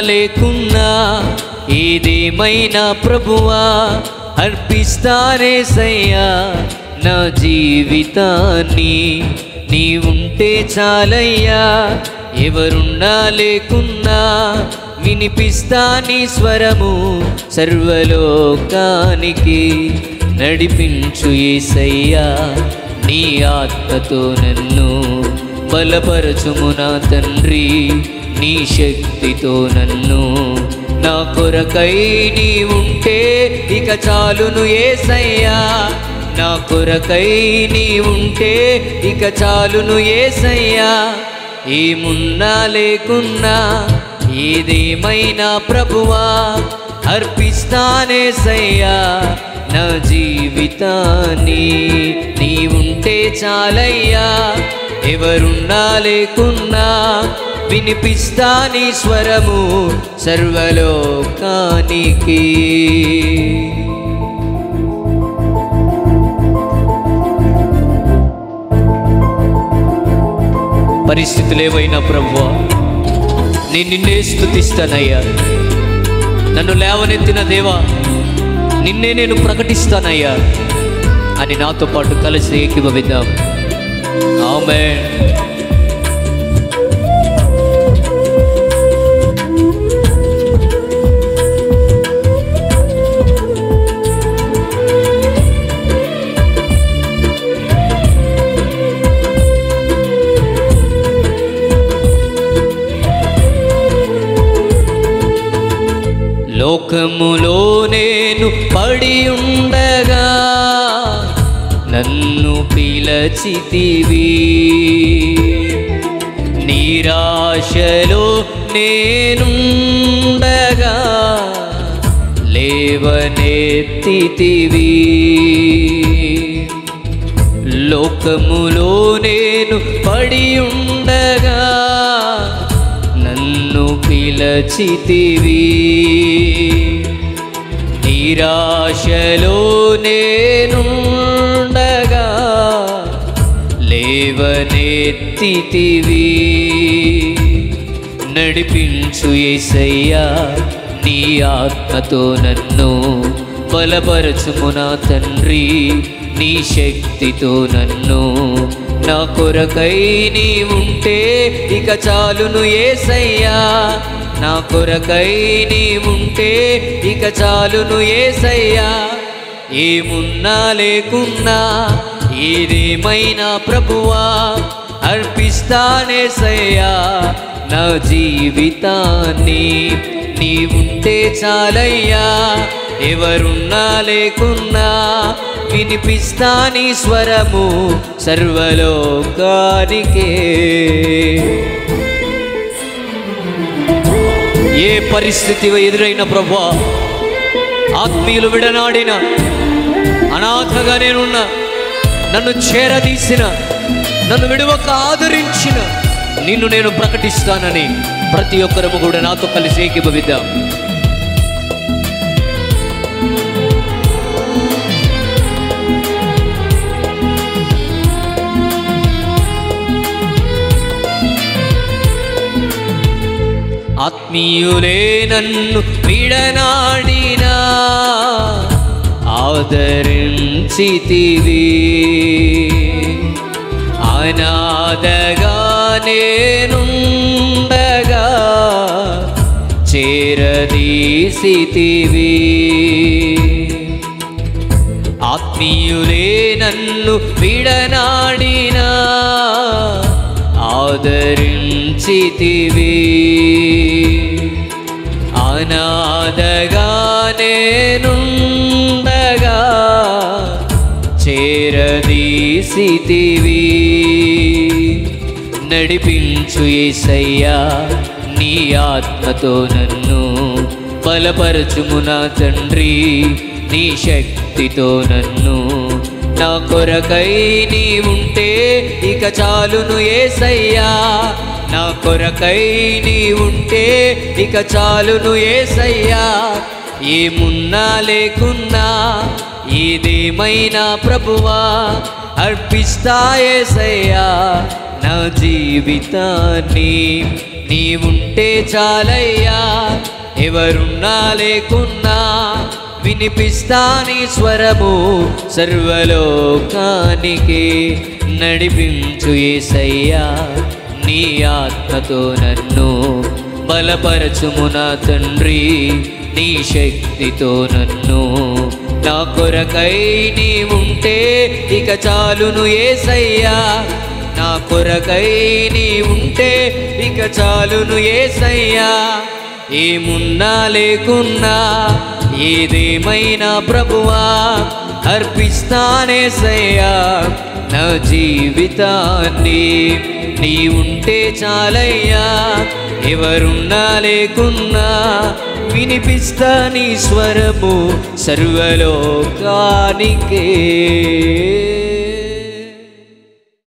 లేకున్నా ఏదేమైనా ప్రభువా అర్పిస్తానేసయ్యా నా జీవితాన్ని. నీ ఉంటే చాలయ్యా, ఎవరున్నా లేకున్నా వినిపిస్తా నీ స్వరము సర్వలోకానికి. నడిపించు యేసయ్యా నీ ఆత్మతో నన్ను, బలపరచుము నా తండ్రి నీ శక్తితో నన్ను. నా కొరకై నీ ఉంటే ఇక చాలును యేసయ్యా, నా కొరకై నీ ఉంటే ఇక చాలును యేసయ్యా. ఏమున్నా లేకున్నా ఏదేమైనా ప్రభువా అర్పిస్తానేసయ్యా నా జీవితాన్ని. నీ ఉంటే చాలయ్యా, ఎవరున్నా లేకున్నా వినిపిస్తా నీ స్వరము సర్వలోకానికి. పరిస్థితులు ఏవైనా ప్రభువా నేను నిన్నే స్తుతిస్తానయ్యా. నన్ను లేవనెత్తిన దేవా నిన్నే నేను ప్రకటిస్తానయ్యా అని నాతో పాటు కలిసి ఏకీభవిద్దాం. ఆమేన్. లోకములో నేను పడి ఉండగా నన్ను పిలచితివి, నిరాశలో నేనుండగా లేవనెత్తితివి. లోకములో నేను పడి ఉండగా నన్ను పిలచితివి, నిరాశలో నేనుండగా లేవనెత్తితివి. నడిపించు యేసయ్యా నీ ఆత్మతో నన్ను, బలపరచుము నా తండ్రి నీ శక్తితో నన్ను. నా కొరకై నీ ఉంటే ఇక చాలును యేసయ్యా, నా కొరకై నీ ఉంటే ఇక చాలును యేసయ్యా. ఏమున్నా లేకున్నా ఏదేమైనా ప్రభువా అర్పిస్తానేసయ్యా నా జీవితాన్ని. నీ ఉంటే చాలయ్యా, ఎవరున్నా లేకున్నా వినిపిస్తా నీ స్వరము సర్వలోకానికే. ఏ పరిస్థితి ఎదురైన ప్రభువా, ఆత్మీయులు విడనాడిన, అనాథగా నేనున్న, నన్ను చేరదీసిన, నన్ను విడువక ఆదరించిన నిన్ను నేను ప్రకటిస్తానని ప్రతి ఒక్కరము కూడా నాతో కలిసి ఏకీభవిద్దాం. ఆత్మీయులే నన్ను విడనాడినా ఆదరించితివి, అనాథగా నేనుండగా చేరదీసితివి. ఆత్మీయులే నన్ను విడనాడినా ఆదరించితివి, అనాథగా నేనుండగా చేరదీసితివి. నడిపించు యేసయ్యా నీ ఆత్మతో నన్ను, బలపరచుము నా తండ్రి నీ శక్తితో నన్ను. నా కొరకై నీ ఉంటే ఇక చాలును యేసయ్యా, నా కొరకై నీ ఉంటే ఇక చాలును యేసయ్యా. ఏమున్నా లేకున్నా ఏదేమైనా ప్రభువా అర్పిస్తా యేసయ్యా నా జీవితాన్ని. నీవుంటే చాలయ్యా, ఎవరున్నా లేకున్నా వినిపిస్తా నీ స్వరము సర్వలోకానికి. నడిపించు యేసయ్యా నీ ఆత్మతో నన్ను, బలపరచుము నా తండ్రి నీ శక్తితో నన్ను. నా కొరకై నీవుంటే ఇక చాలును యేసయ్యా, నా కొరకై నీవుంటే ఇక చాలును యేసయ్యా. ఏమున్నా లేకున్నా ఏదేమైనా ప్రభువా అర్పిస్తానేసయ్యా నా జీవితాన్ని. నీవుంటే చాలయ్యా, ఎవరున్నా లేకున్నా వినిపిస్తా నీ స్వరము సర్వలోకానికే.